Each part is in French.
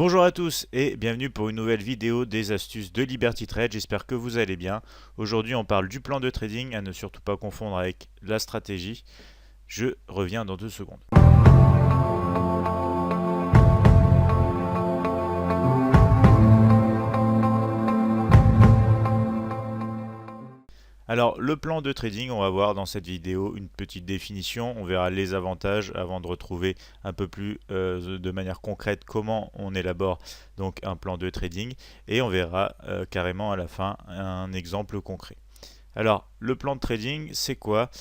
Bonjour à tous et bienvenue pour une nouvelle vidéo des astuces de Liberty Trade, j'espère que vous allez bien. Aujourd'hui on parle du plan de trading, à ne surtout pas confondre avec la stratégie. Je reviens dans 2 secondes. Alors le plan de trading, on va voir dans cette vidéo une petite définition, on verra les avantages avant de retrouver un peu plus de manière concrète comment on élabore donc un plan de trading et on verra carrément à la fin un exemple concret. Alors le plan de trading c'est quoi?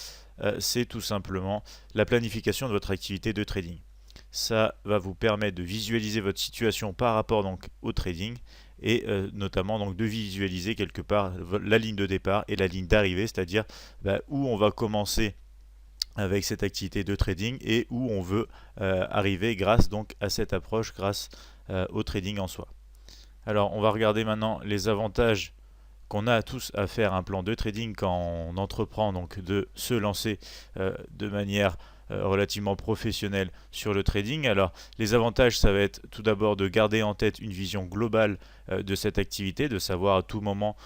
C'est tout simplement la planification de votre activité de trading. Ça va vous permettre de visualiser votre situation par rapport donc au trading et notamment donc de visualiser quelque part la ligne de départ et la ligne d'arrivée, c'est-à-dire où on va commencer avec cette activité de trading et où on veut arriver grâce donc à cette approche, grâce au trading en soi. Alors on va regarder maintenant les avantages qu'on a tous à faire un plan de trading quand on entreprend donc de se lancer de manière relativement professionnelle sur le trading. Alors les avantages, ça va être tout d'abord de garder en tête une vision globale de cette activité, de savoir à tout moment,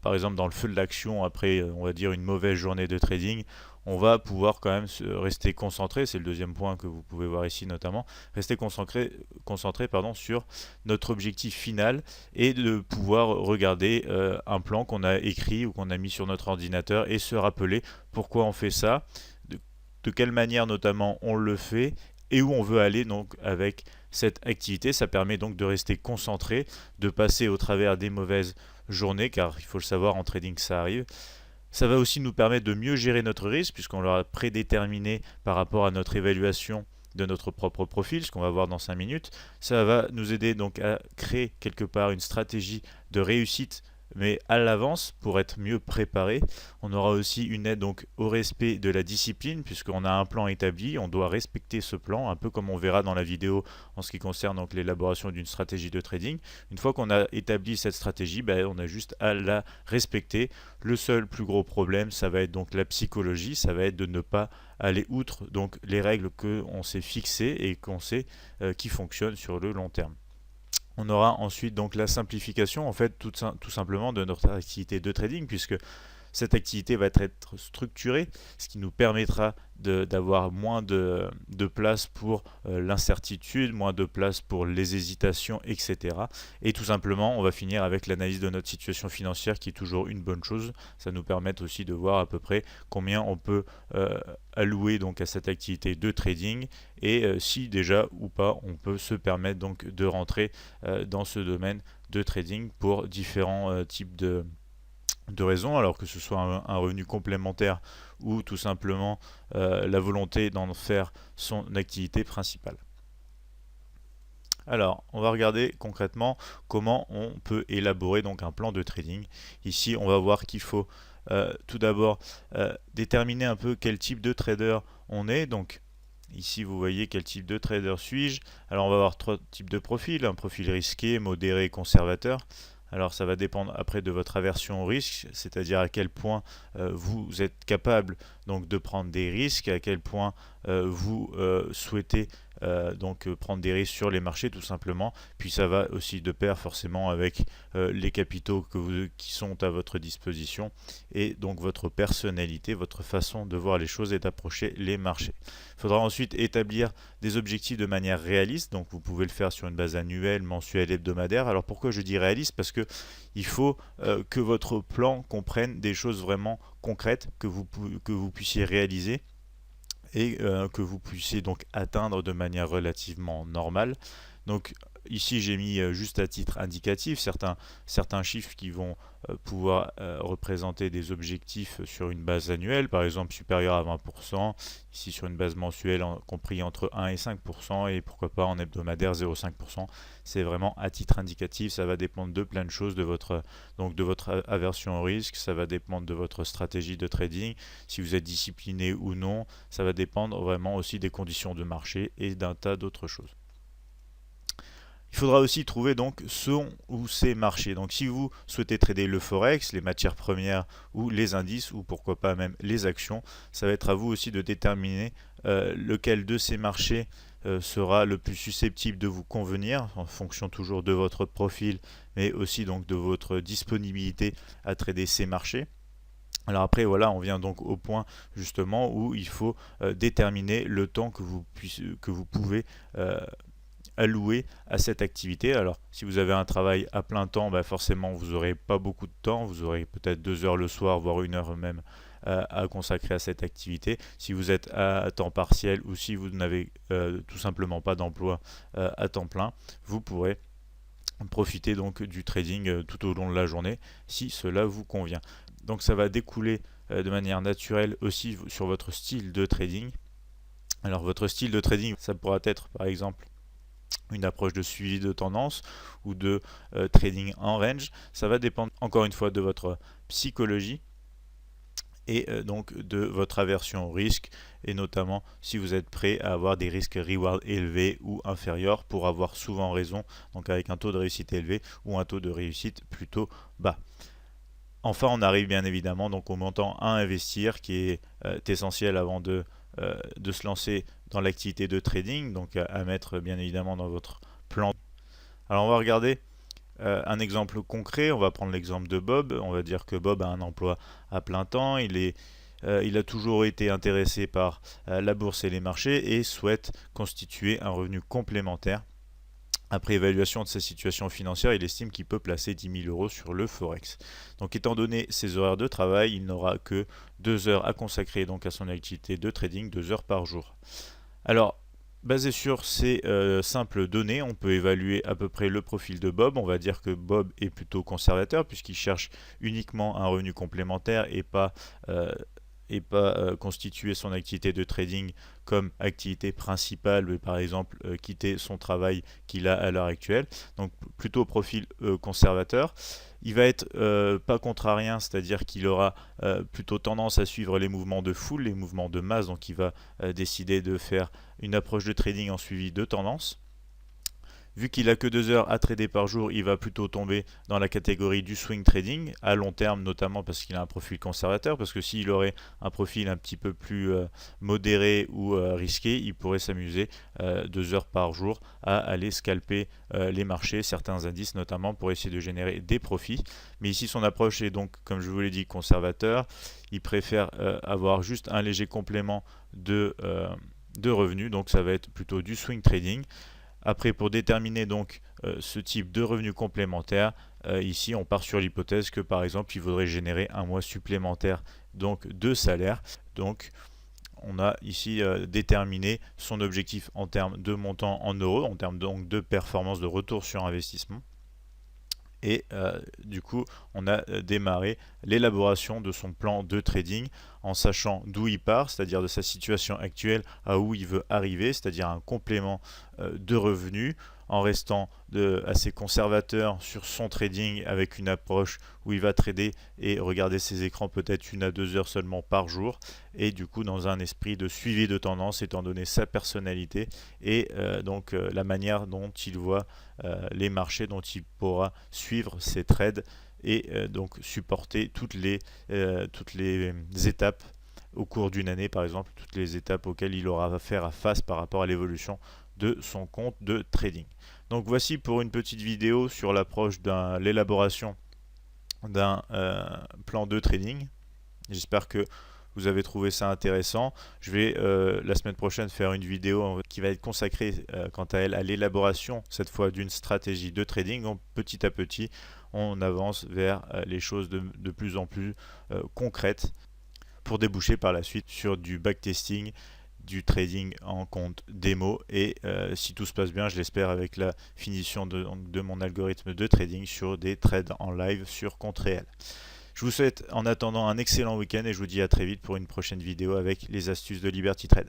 par exemple dans le feu de l'action, après on va dire une mauvaise journée de trading, on va pouvoir quand même rester concentré, c'est le deuxième point que vous pouvez voir ici notamment, rester concentré sur notre objectif final et de pouvoir regarder un plan qu'on a écrit ou qu'on a mis sur notre ordinateur et se rappeler pourquoi on fait ça, de quelle manière notamment on le fait et où on veut aller donc avec cette activité. Ça permet donc de rester concentré, de passer au travers des mauvaises journées, car il faut le savoir, en trading ça arrive. Ça va aussi nous permettre de mieux gérer notre risque puisqu'on l'aura prédéterminé par rapport à notre évaluation de notre propre profil, ce qu'on va voir dans 5 minutes. Ça va nous aider donc à créer quelque part une stratégie de réussite mais à l'avance pour être mieux préparé. On aura aussi une aide donc au respect de la discipline puisqu'on a un plan établi, on doit respecter ce plan, un peu comme on verra dans la vidéo en ce qui concerne donc l'élaboration d'une stratégie de trading. Une fois qu'on a établi cette stratégie, on a juste à la respecter. Le seul plus gros problème, ça va être donc la psychologie, ça va être de ne pas aller outre donc les règles qu'on s'est fixées et qu'on sait qui fonctionnent sur le long terme. On aura ensuite donc la simplification en fait tout simplement de notre activité de trading puisque cette activité va être structurée, ce qui nous permettra d'avoir moins de place pour l'incertitude, moins de place pour les hésitations, etc. Et tout simplement, on va finir avec l'analyse de notre situation financière qui est toujours une bonne chose. Ça nous permet aussi de voir à peu près combien on peut allouer donc à cette activité de trading et si déjà ou pas on peut se permettre donc de rentrer dans ce domaine de trading pour différents types de raisons, alors que ce soit un revenu complémentaire ou tout simplement la volonté d'en faire son activité principale. Alors, on va regarder concrètement comment on peut élaborer donc un plan de trading. Ici, on va voir qu'il faut tout d'abord déterminer un peu quel type de trader on est. Donc, ici, vous voyez quel type de trader suis-je. Alors, on va avoir 3 types de profils. Un profil risqué, modéré et conservateur. Alors ça va dépendre après de votre aversion au risque, c'est-à-dire à quel point vous êtes capable donc de prendre des risques, à quel point vous souhaitez donc prendre des risques sur les marchés tout simplement. Puis ça va aussi de pair forcément avec les capitaux qui sont à votre disposition et donc votre personnalité, votre façon de voir les choses et d'approcher les marchés. Il faudra ensuite établir des objectifs de manière réaliste, donc vous pouvez le faire sur une base annuelle, mensuelle, hebdomadaire. Alors pourquoi je dis réaliste? Parce que il faut que votre plan comprenne des choses vraiment concrètes que vous puissiez réaliser et que vous puissiez donc atteindre de manière relativement normale. Donc ici j'ai mis juste à titre indicatif certains chiffres qui vont pouvoir représenter des objectifs sur une base annuelle, par exemple supérieur à 20%, ici sur une base mensuelle compris entre 1 et 5%, et pourquoi pas en hebdomadaire 0,5%. C'est vraiment à titre indicatif, ça va dépendre de plein de choses, de votre aversion au risque, ça va dépendre de votre stratégie de trading, si vous êtes discipliné ou non, ça va dépendre vraiment aussi des conditions de marché et d'un tas d'autres choses. Il faudra aussi trouver donc son ou ces marchés. Donc si vous souhaitez trader le forex, les matières premières ou les indices ou pourquoi pas même les actions, ça va être à vous aussi de déterminer lequel de ces marchés sera le plus susceptible de vous convenir en fonction toujours de votre profil, mais aussi donc de votre disponibilité à trader ces marchés. Alors après, voilà, on vient donc au point justement où il faut déterminer le temps que vous pouvez allouer à cette activité. Alors si vous avez un travail à plein temps, forcément vous n'aurez pas beaucoup de temps, vous aurez peut-être 2 heures le soir, voire 1 heure même à consacrer à cette activité. Si vous êtes à temps partiel ou si vous n'avez tout simplement pas d'emploi à temps plein, vous pourrez profiter donc du trading tout au long de la journée si cela vous convient. Donc ça va découler de manière naturelle aussi sur votre style de trading. Alors votre style de trading, ça pourra être par exemple une approche de suivi de tendance ou de trading en range. Ça va dépendre encore une fois de votre psychologie et donc de votre aversion au risque, et notamment si vous êtes prêt à avoir des risques reward élevés ou inférieurs pour avoir souvent raison, donc avec un taux de réussite élevé ou un taux de réussite plutôt bas. Enfin, on arrive bien évidemment donc au montant à investir qui est essentiel avant de se lancer dans l'activité de trading, donc à mettre bien évidemment dans votre plan. Alors on va regarder un exemple concret. On va prendre l'exemple de Bob. On va dire que Bob a un emploi à plein temps. Il a toujours été intéressé par la bourse et les marchés et souhaite constituer un revenu complémentaire. Après évaluation de sa situation financière, il estime qu'il peut placer 10 000 euros sur le Forex. Donc étant donné ses horaires de travail, il n'aura que 2 heures à consacrer donc à son activité de trading, 2 heures par jour. Alors, basé sur ces simples données, on peut évaluer à peu près le profil de Bob. On va dire que Bob est plutôt conservateur puisqu'il cherche uniquement un revenu complémentaire et pas constituer son activité de trading comme activité principale, mais par exemple quitter son travail qu'il a à l'heure actuelle. Donc plutôt profil conservateur. Il va être pas contrarien, c'est-à-dire qu'il aura plutôt tendance à suivre les mouvements de foule, les mouvements de masse, donc il va décider de faire une approche de trading en suivi de tendance. Vu qu'il a que 2 heures à trader par jour, il va plutôt tomber dans la catégorie du swing trading, à long terme notamment parce qu'il a un profil conservateur, parce que s'il aurait un profil un petit peu plus modéré ou risqué, il pourrait s'amuser 2 heures par jour à aller scalper les marchés, certains indices notamment, pour essayer de générer des profits. Mais ici son approche est donc, comme je vous l'ai dit, conservateur. Il préfère avoir juste un léger complément de revenus, donc ça va être plutôt du swing trading. Après, pour déterminer donc ce type de revenu complémentaire, ici on part sur l'hypothèse que par exemple il faudrait générer un mois supplémentaire donc de salaire. Donc on a ici déterminé son objectif en termes de montant en euros, en termes donc de performance de retour sur investissement. Et du coup, on a démarré l'élaboration de son plan de trading en sachant d'où il part, c'est-à-dire de sa situation actuelle à où il veut arriver, c'est-à-dire un complément de revenus, en restant assez conservateur sur son trading avec une approche où il va trader et regarder ses écrans peut-être 1 à 2 heures seulement par jour, et du coup dans un esprit de suivi de tendance étant donné sa personnalité et donc la manière dont il voit les marchés, dont il pourra suivre ses trades et donc supporter toutes les étapes au cours d'une année, par exemple, toutes les étapes auxquelles il aura à faire face par rapport à l'évolution de son compte de trading. Donc voici pour une petite vidéo sur l'approche de l'élaboration d'un plan de trading. J'espère que vous avez trouvé ça intéressant. Je vais la semaine prochaine faire une vidéo qui va être consacrée quant à elle à l'élaboration cette fois d'une stratégie de trading. Donc, petit à petit, on avance vers les choses de plus en plus concrètes pour déboucher par la suite sur du backtesting, du trading en compte démo et si tout se passe bien, je l'espère, avec la finition de mon algorithme de trading sur des trades en live sur compte réel. Je vous souhaite en attendant un excellent week-end et je vous dis à très vite pour une prochaine vidéo avec les astuces de Liberty Trade.